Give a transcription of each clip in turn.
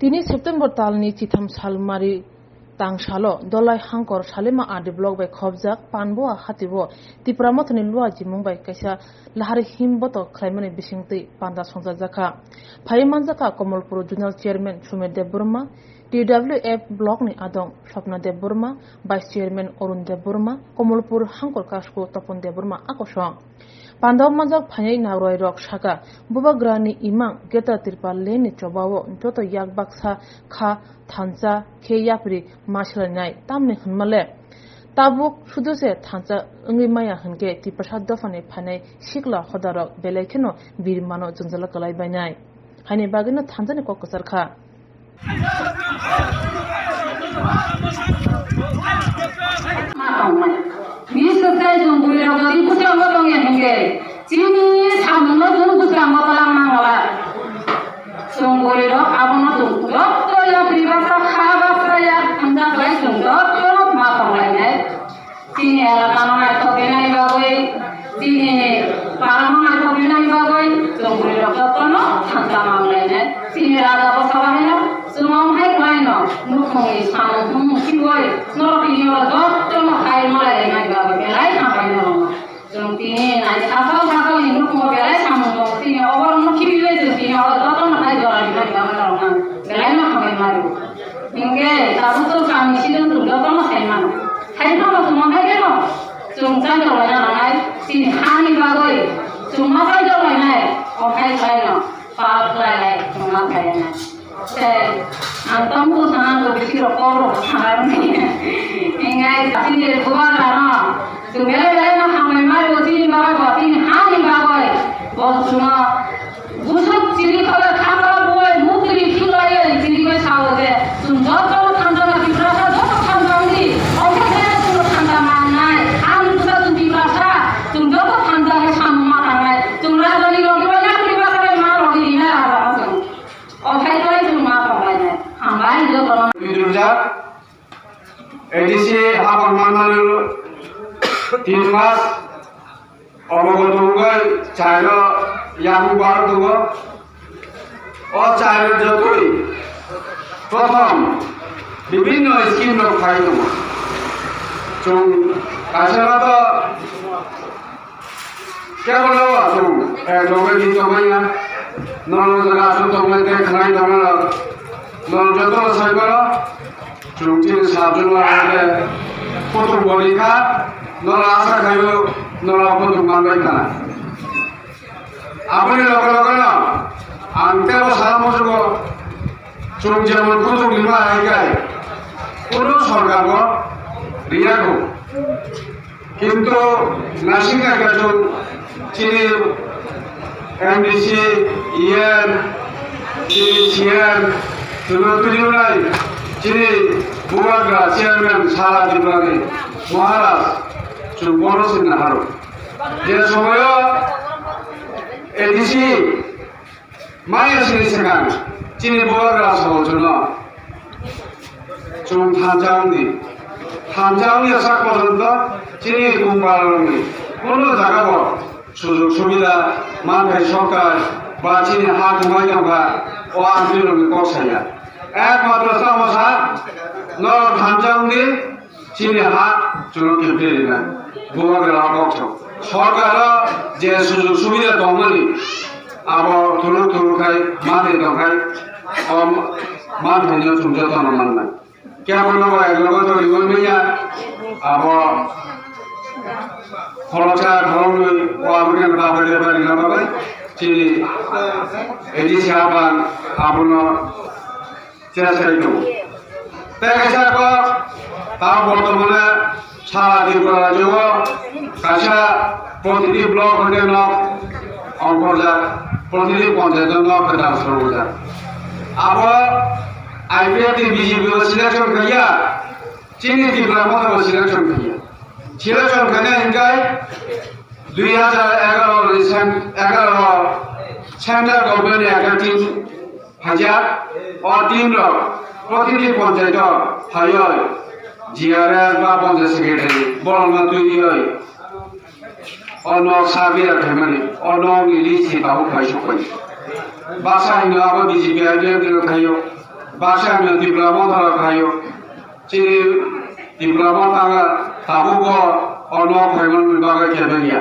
তিনি সেপ্টেম্বর তালনি চিথাম সালমারি তাংসালো দলাই হাঙ্কর সালেমা আদি block bai khobjak panbo hatibo tipramothni lua jimung bai kaisa lahari himboto khlaimani bisingtui panda songjaka phaimanjaka Komolpur Zonal Chairman Sumer Dev Burma TWF block ni adong Swapna Dev Burma Vice Chairman Arun Dev Burma Komolpur Hankor Kasko Topon Dev Burma akosong Pandaw manjak phanai nauroi rok saka bubagrani imang geta tirpal leni chobawo joto yakbaksa kha thancha khe yapri maslanai tamni hunmale tabuk suduse thancha ungi maya hunke ti prasad dofane phanai sikla khodarok belekheno birmano junjala kalai bainai haini bagino thanjani kokosar kha 미스터의 정부라고 이부터 먹는 게 지금이 사문을 누구도 안 먹어라 정부로 아무나 정부 또야 비박사 하박사야 한장 가이 정도 또 마땅하네 지니 알아가는 토비나이 바고이 지니 바람을 토비나이 바고이 정부로 갔더니 한장하네 지니 라다고 사바해요 수만 하이라이너 누콩이 사는 키고이 너로비요도 좀 하이마라이 나이가 베라이 하이노 좀 티니 나이 사서 누콩 베라이 사는 거 티니 어버는 키비에 티니 어떤 하이저라이 나이가 말하나 베라이나 하이마루 이게 다부터 감이 시든 들어가면 하이마루 수만 하이게노 좀 자녀라야 나이 티니 하니 바고이 좀 마사이저라이 나이 하이라이노 파라이라이 좀 마사이나 Antamu sangat berpikir korup sangat ni. Ingat sini dua orang. Sebenarnya nak kami mahu sini bawa sini hani bawa. Bos cuma busuk sini kalau kamera buat mukri kulai sini kau sahaja deh. Sunjat kalau tanda kita rasa jauh tanda ni. Okey saya suruh tanda mana? Kami sudah tunjuk rasa. Sunjat tanda ni sama mana? Sunjat ni lagi banyak ni bahasa mana lagi ni lah. Okey tu itu mana? ADC apa mana timnas orang tunggal China yang baru tunggal, China jatuh, pertama, বিভিন্ন scheme লোক খাই তোমার, চুং কাছাড়া তো কেবল লোক চুং লোকের দিন তোমাইয়া, নন জায়গা চুং তোমাইতে খাই তোমার নজর সাইবার চুক্তির সাহায্য লাগে কত বলিকা নলা আশা খাইব নলা কত মানবাই না আপনি লগে লগে না আনতে সারা মজুব চুং যেমন কত নির্মা আইগায় কোন সরকার রিয়াগো কিন্তু নাসিকা কাজু চিনি এমডিসি ইএন সিএন তুলতুলিউনাই যিনি বুয়াগ্রা চেয়ারম্যান সারা জীবনে মহারাজ বড় সিং হারো যে সময় এডিসি মায়ের সিনি সেখান যিনি বুয়াগ্রা সহজন্য 좀 탄자운이 sak পর্যন্ত যিনি 공부하는 কোনো জায়গা সুযোগ সুবিধা মানবে সরকার বা যিনি হাত মাইকা ও আন্দোলনের কষাইয়া একমাত্র সমস্যা ধানচাউনি চিনি হাত চুনো কেটে দিলেন বুয়াগ্রা কক্ষ সরকার যে সুযোগ সুবিধা দমনি আবার তুলু খাই মানে দখাই মান ধন্য যত্ন মাননাই কেমন একলগত রিগলমিয়া আবার খরচা ধরনই ও আবরণ বাবরে বাড়ি লাগাবে চিনি এডিসি আবান আপনার চেষ্টা করব দেখা তার বর্তমানে সারা ত্রিপুরা রাজ্য কাছা প্রতিটি ব্লক হতে অঙ্করজাত প্রতিটি পঞ্চায়েত খেতা সর্বজাত আবার আইপিএফ বিজেপি সিলেকশন খাইয়া চিনি ত্রিপুরা মতো সিলেকশন খাইয়া সিলেকশন খাইয়া হিংকায় 2011 সেন্ট্রাল গভর্নমেন্ট একটা টিম হাজার ও টিম প্রতিটি পঞ্চায়েত হয় জিআরএস বা পঞ্চায়েত সেক্রেটারি বড় তৈরি হয় অন্য সাবিয়া ফ্যামিলি অন্য লিস্ট বাবু খাই সকল বাসা হিংলাবো বিজেপি আইডিয়া খাইও bahasa diploma thara kayo cini diploma tanga tabu ko ono khayman baga kebenia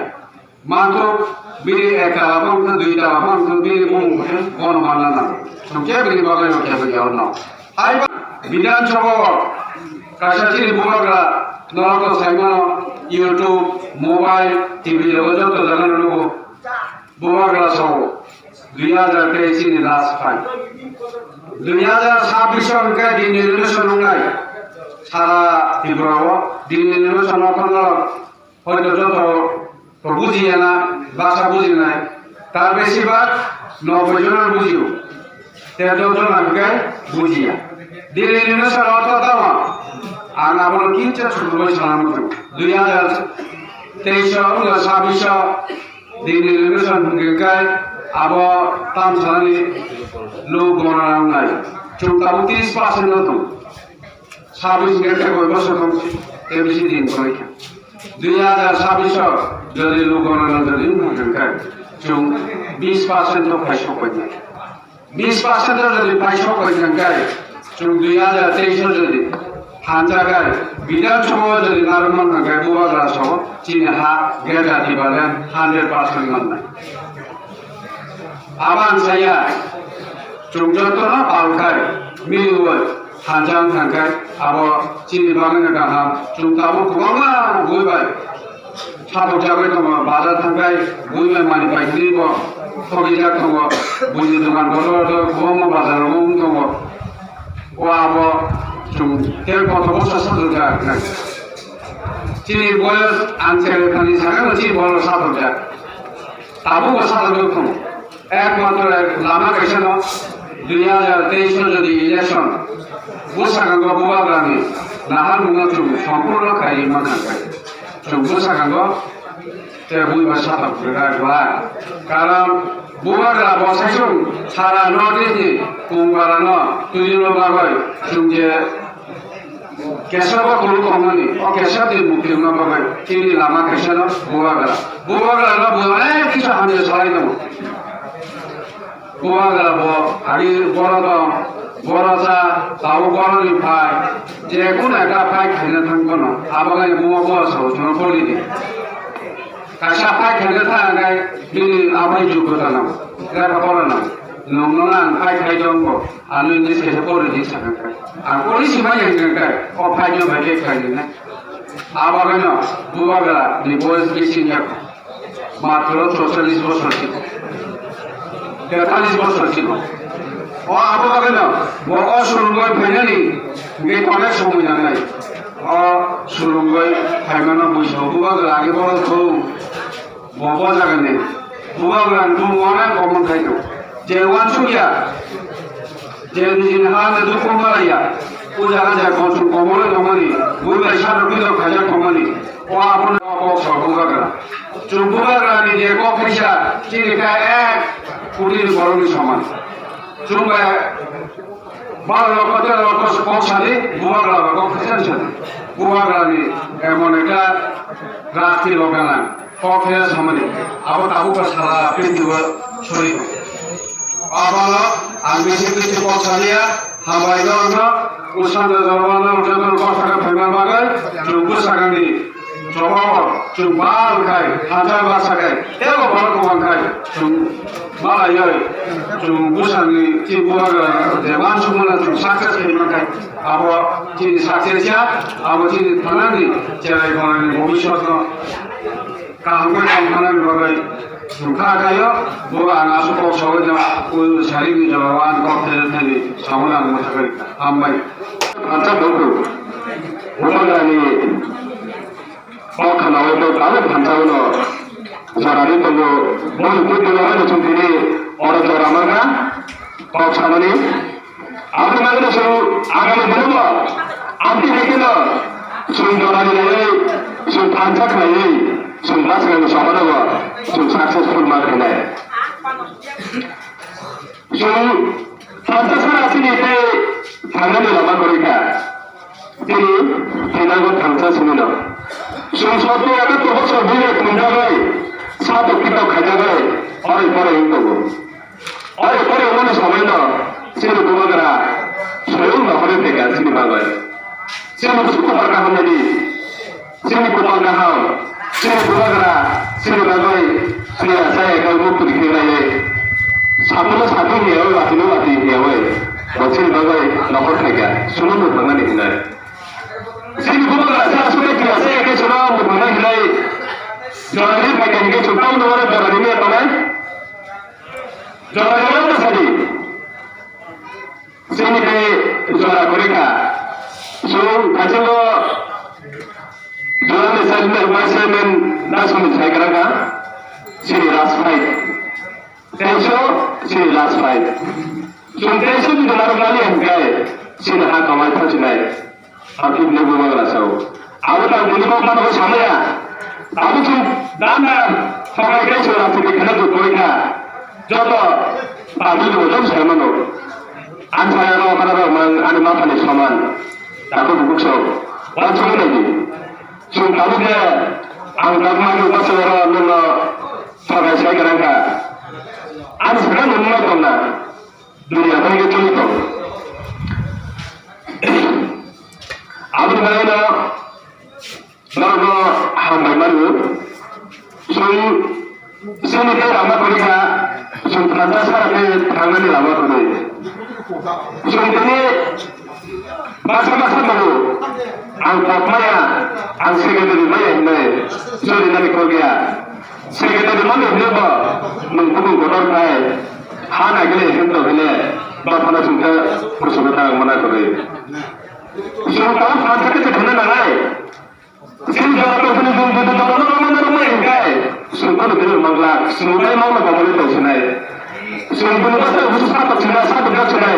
mantu biri ekala pam duita pam biri mung kono manana sumke biri baga kebenia ono hai bidan chobo kasa cini bumagra nolako saimano YouTube mobile TV lo joto jalan lo bumagra so 2023 ni last fight 2026 ka di নির্বাচন নাই সারা ত্রিপুরাও di নির্বাচন কোন হয়তো যত বুঝিয়ে না ভাষা বুঝি নাই তার বেশিরভাগ 90 জনের বুঝিও 13 জন আমাকে বুঝিয়া di নির্বাচন অর্থ দাও আর না বলো কিনছে শুরু হই সালামত 2023 26 di নির্বাচন গেকাই abo tam salani lo gonarang nai chungta 30% to sabis genta koi bosor komsi ebisi din koi 2026 jodi lo gonarang jodi ngai chung 20% to paisho koi 20% to jodi paisho koi ngai chung 2023 jodi hanja gai bidan chomo jodi narman ngai buwa gra so chini ha geta dibalen 100% ngai aban saya jongjotono balkai miluwai hanjang thangkai abo chini bagana gaham jungtabu kubangma buibai sabu jagai tongo baza thangkai buibai mani bai kribo thogijak tongo buji dukan golo kubangma bazar mung tongo o abo jung tel koto bosa sadurja nai chini boyos ansere khani sagano chini bolo sadurja tabu sadurja tongo একমাত্র লামা কেশন 2023 যদি election বুসাগাঙ্গ বুবাগ্রামে Nahar মুঙ্গা চুম সম্পূর্ণ খাই মাখাঙ্গাই চুম বুসাগাঙ্গ তে বুইবা সাতা ফুরা গলা কারণ বুবাগ্রা বসাইছুম সারা নদিনি কুমবারানো তুইনো বাগৈ চুম যে কেশবা কলু কমনি ও কেশাদি মুক্তি না বাগৈ চিনি লামা কেশন বুবাগ্রা না বুবাই কিছু হামে সরাই দেব buagra bo hari borada borasa tau borani phai je kuna ka phai khina thangkono abagai buwa bo so jono poli ni kasha phai khina thangai bini abai jugota na ga borana nongnongan phai khai jongbo anu ni se poli ni sakai আর police ভাই এঙ্গাই ও ফাইজ ভাই খাই না আবারও না বুয়াগা নি বয়স বেশি না মাত্র 46 বছর ছিল 43 বছর ছিল ও আবারও না বড় সুরঙ্গই ফাইনালি গে অনেক সময় না নাই ও সুরঙ্গই ফাইনানা বইছো বুয়াগা আগে বড় তো ববা জায়গা নেই বুয়াগা তো অনেক কমন খাইতো যে ওয়ান সুরিয়া যে নিজের হাতে দুঃখ মারাইয়া পূজা কাজে কষ্ট কমলে জমানি বুঝাই সারকিত খাজা কমানি ও আপন সর্বগাগা চুম্বুগাগা নিজে কফিসা চিরিকা 1 কোটির বড়নি সমান চুম্বা 12 লক্ষ 13 লক্ষ পৌঁছালি বুয়াগা কফিসার সাথে বুয়াগানি এমন একটা রাত্রি লগানা কফিসার সমানি আবার তাবুকা সারা পিন্দিবা শরীর আবালা আমি কিছু পছালিয়া হাবাই দরনা উসান্দ দরবানা উঠানোর কথাটা ফেমার বাগায় চুম্বু সাগানি জবাব চুম্বাল খায় হাজার বাসা খায় এগো বড় কমান খায় মালাই চুম্বু সাগনি চিম্বুয়াগা দেবান সুমনা চুম সাকসেস ফেমা খায় আবো চিনি সাকসেসিয়া আবো চিনি থানানি চেরাই বানানি ভবিষ্যৎ কাহামকে কামখানানি বাগায় সুখা গায় boga na su ko so ja ko sari ni jawan ko te ni samana mo thakari ambai ata bogo boga ni ko khana o to kale phanta no sarari to mo ko de la no chundini ora jara maga ko samani apu magno so agami bogo api dekilo sundara ni su phanta khai सुनना चाहिए सामने हुआ जो successful mark है जो successful आती नहीं थे थाने में लंबा करेगा तेरी थाना को थांसा सुनो ना जो सब तो अगर तो बहुत सब भी खुंडा गए सात किताब खाजा गए और एक बार इन लोगों और एक बार उन्होंने समय ना सिर्फ गुना करा जोंनि सुखुफोरखौ होननायनि जोंनि गथ'गाहाव जोंनि गुलाग्रा जोंनि बागै जोंनि जायगायाव मुखुब खेलायै साफ्रोमबो साथि हेयाव लाथिनो लाथि हेयावै मोनसे बागै न'खर थायगा सुनो मुखुबनानै होनाय जोंनि गुलाग्रा सारा सुनाय खेलासे एखे सुनो मुखुबनाय होनाय जरानि फायगानि सुनताव न'आव जरानि मेरनाय जरानि मोसानि जोंनि बे जरा करेखा सुं गासैबो Dalam misalnya masyarakat langsung mencairkan sini last fight, sini last fight. Sudah itu di dalam kali yang kaya sini hak kawal terjadi. Aku belum mengerasau. Aku tak boleh kau mana sama ya. Aku tu dana sampai ke sana tu kena tu mereka. Jadi pagi tu jam saya mana. Antara orang orang mang anu makan di saman. Aku buku so. Macam mana ni? Sung tahu dia, angkat maju masuk orang mana pakai saya kerangka. Anu sekarang mana tu na? Dunia mana kita tu? Abu mana? Lalu hambai malu. Sung sini dia ramai mereka. Sung transaksi ada tangan di ramai mereka. Sung ini masa-masa baru. Angkat maya, ang sekretary maya ini, sorry nanti kau dia, sekretary mana dia bah, mengkumpul kotor kaya, hana gile hendak gile, bapak nak suka kursutan mana kau dia, suruh tahu fasa kita kena nangai, sini kalau kau sini jumpa tu mana rumah yang kaya, suruh kau tu manglak, suruh kau mau nak kau boleh tahu sini, suruh kau tu khusus satu berat sini,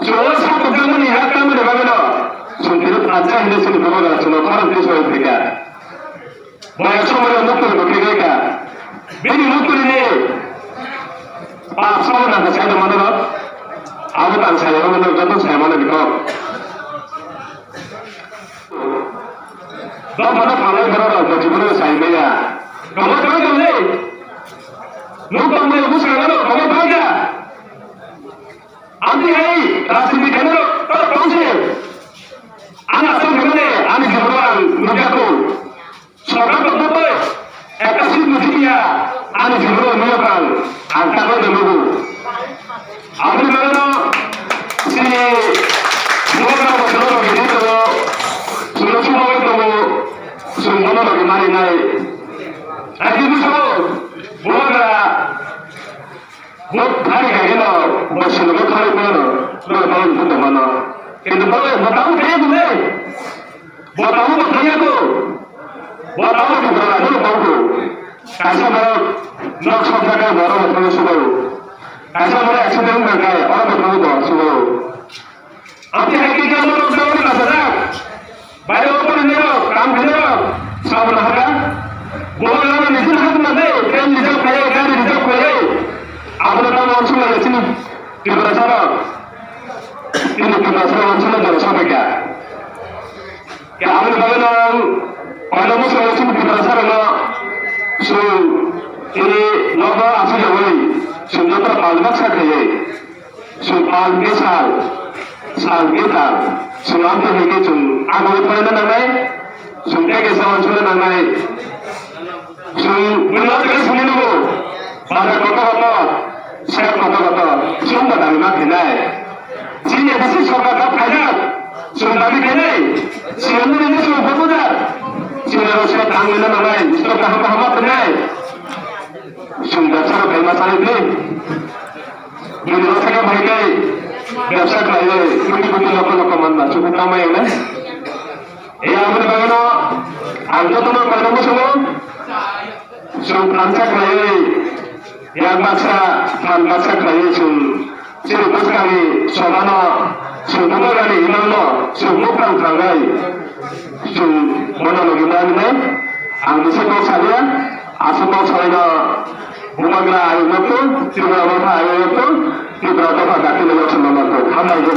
suruh satu kamu ni hak kamu dah bagaimana? Sumpah aja ini sudah berapa sudah orang tu sudah pergi. Banyak semua mukul pergi ke. Bini mukul ini, semua nak saya mana nak? Aku tak saya mana jatuh saya mana dikau. Kau mana kalau berada di mana saya bayar. Kamu jangan kau ni. Lupa mana aku saya mana kamu bayar. Anti hai, rasa ni kena kau tahu sih. Anak saya begini, anak orang menjaga. Seorang bapa, ekasih mulia, anak orang menjaga. Angkat orang dulu. Apa mana si orang orang begini tu, sudah semua itu semua orang bagaimana naik. Lagi musuh, bukan buat hari hari lo, masih lebih hari mana, lebih pun tu mana. Itu boleh, बताओ क्या तुम्हें? बताओ बताइए तो, बताओ तो बता दो बताओ। ऐसा मेरा नक्शा क्या बड़ा बताओ सुनो। ऐसा मेरा एक्सीडेंट कर गया और बताओ तो सुनो। आपके है कि क्या लोग बताओ ना सदा? बाहर ऊपर नहीं हो, काम कर रहे हो, सब ना होगा। बोलो ना निश्चित हाथ ना दे, क्या निश्चित करे, क्या निश्चित करे। आपने तो और सुना लेकिन कितना सारा ini kita selalu dari sampaikan. Ya, kami bagaimana? Pada musim musim kita selalu so ini noda asal jawai. Sudah terpalukan sahaja. Supal misal, sal kita, sulam tu hingga jum. Aku itu mana namai? Sumpah ke zaman sudah namai. Benar ke sini dulu. Pada kota-kota, saya kota-kota, sumpah dari mana kenai. Sini pasti sekolah kaya, sudah begini, sini ini sudah berbuat, sini harus kita tanggung namai, sudah paham benar, sudah cara masalah ini, ini masalah bagai, biasa kaya, bukti lokal mana, cukup ramai ya, ya bagaimana, anda tu nak bertemu semua, sudah lancar kaya, yang masa kaya Sini kali soalnya semua kali imamno semua orang tanggai mana lagi mana angin sekau saja asal saya umagra ayu itu tidak apa ayu itu tidak apa kaki lewat semua itu hamba itu